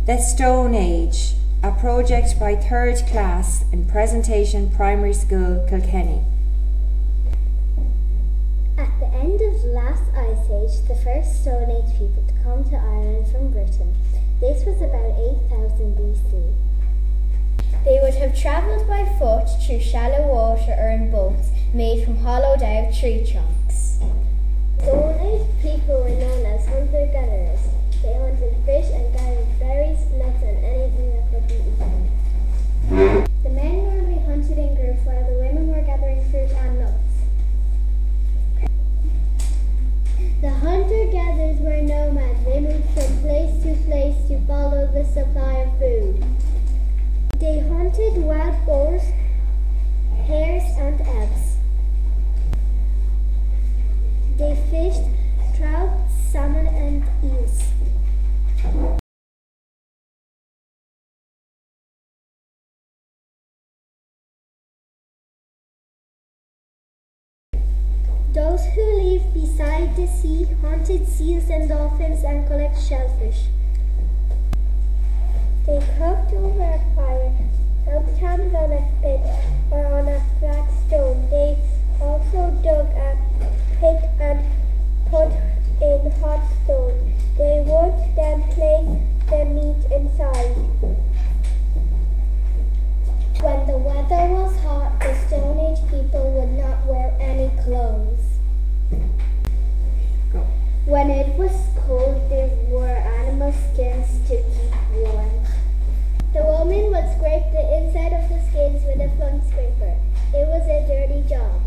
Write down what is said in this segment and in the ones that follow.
The Stone Age, a project by 3rd class in Presentation Primary School, Kilkenny. At the end of the last ice age, the first Stone Age people to come to Ireland from Britain. This was about 8000 BC. They would have travelled by foot through shallow water or in boats made from hollowed out tree trunks. Stone Age people were known as hunter-gatherers. They hunted fish and gathered berries, nuts and anything that could be eaten. The men normally hunted in groups while the women were gathering fruit and nuts. The hunter-gatherers were nomads. They moved from place to follow the supply of food. They hunted wild boars, hares and elks. They fished trout, salmon and eels. Those who lived beside the sea hunted seals and dolphins and collected shellfish. They cooked over a fire, sometimes on a spit or on a flat stone. They also dug a pit and put in hot stone. They would then place the meat inside. When the weather was hot, the Stone Age people would not wear any clothes. When it was cold, they wore animal skins to keep warm. The woman would scrape the inside of the skins with a flung scraper. It was a dirty job.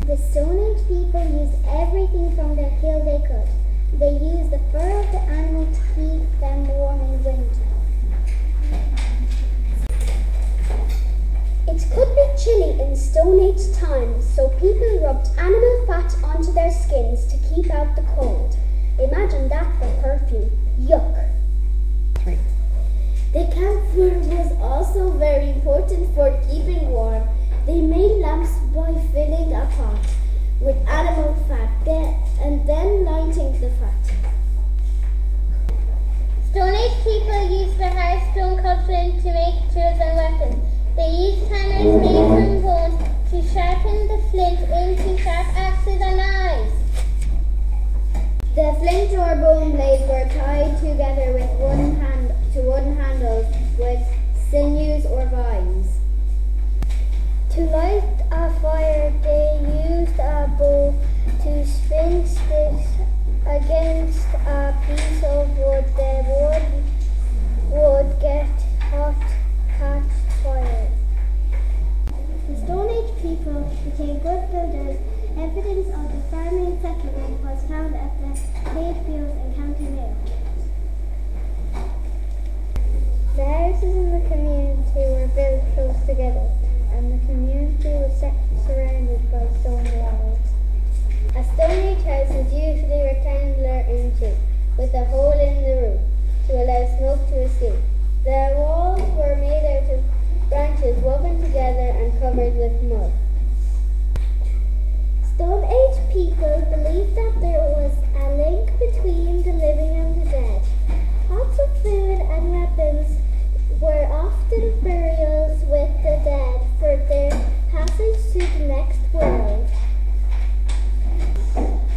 The Stone Age people used everything from their hill they could. They used the fur of the animal to keep them warm in winter. It could be chilly in Stone Age times, so people rubbed animal fat onto their skins to keep out the cold. Imagine that for perfume. Yuck. 3. The campfire was also very important for keeping warm. They made lamps by filling a pot with animal fat and then lighting the fat. Stone Age people used the hard stone cut flint to make tools and weapons. They used hammers made from bone to sharpen the flint into sharp axes and knives. The flint or bone blades were tied together with wooden handles with sinews or vines. To light a fire, they used a bow to spin sticks against a piece of wood. The wood would get hot, catch fire. The Stone Age people became good builders. Evidence of the farming settlement was found at the hay fields in County Mayo. The houses in the community were built close together, and the community was surrounded by stone walls. A Stone Age house is usually rectangular in shape, with a hole in the roof to allow smoke to escape. The walls were made out of branches woven together and covered with mud. Stone Age people believed that there was a link between the living and the dead. Pots of food and weapons were often burials with the dead for their passage to the next world.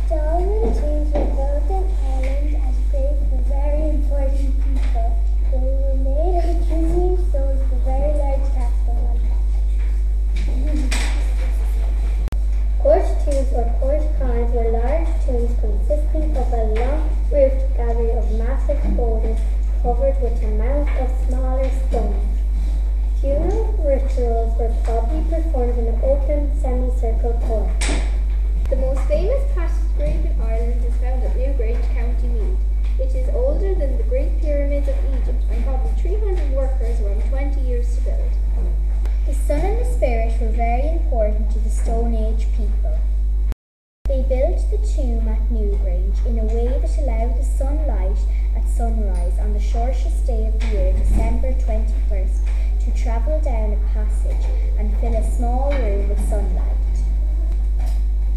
Dolmen tombs were built in Ireland as graves for very important people. They were made of true stones with very large castle on top. Porch tombs or porch coins were large tombs consisting of a long roofed gallery of massive boulders covered with a mount of smaller stones. Funeral rituals were probably performed in an open semicircle court. The most famous Patrick's grave in Ireland is found at Newgrange, County Meath, which is older than the Great Pyramids of Egypt and probably 300 workers around 20 years to build. The sun and the spirit were very important to the Stone Age people. They built the tomb at Newgrange in a way that allowed the sunlight at sunrise on the shortest day of the year, December 21st, to travel down a passage and fill a small room with sunlight.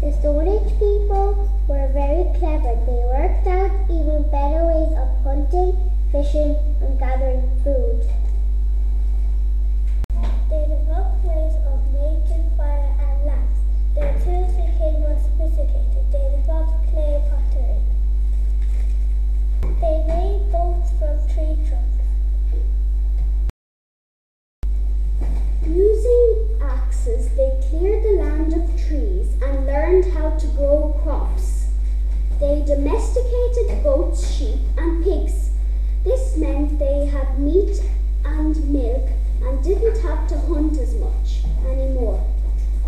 The Stone Age people were very clever. They worked out even better ways of hunting, fishing and gathering food. They developed ways of making fire and lamps. Their tools became more sophisticated. They developed clay pottery. They made boats from tree trunks. Using axes, they cleared the land of trees and learned how to grow crops. They domesticated goats, sheep, and pigs. This meant they had meat and milk and didn't have to hunt as much anymore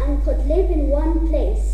and could live in one place.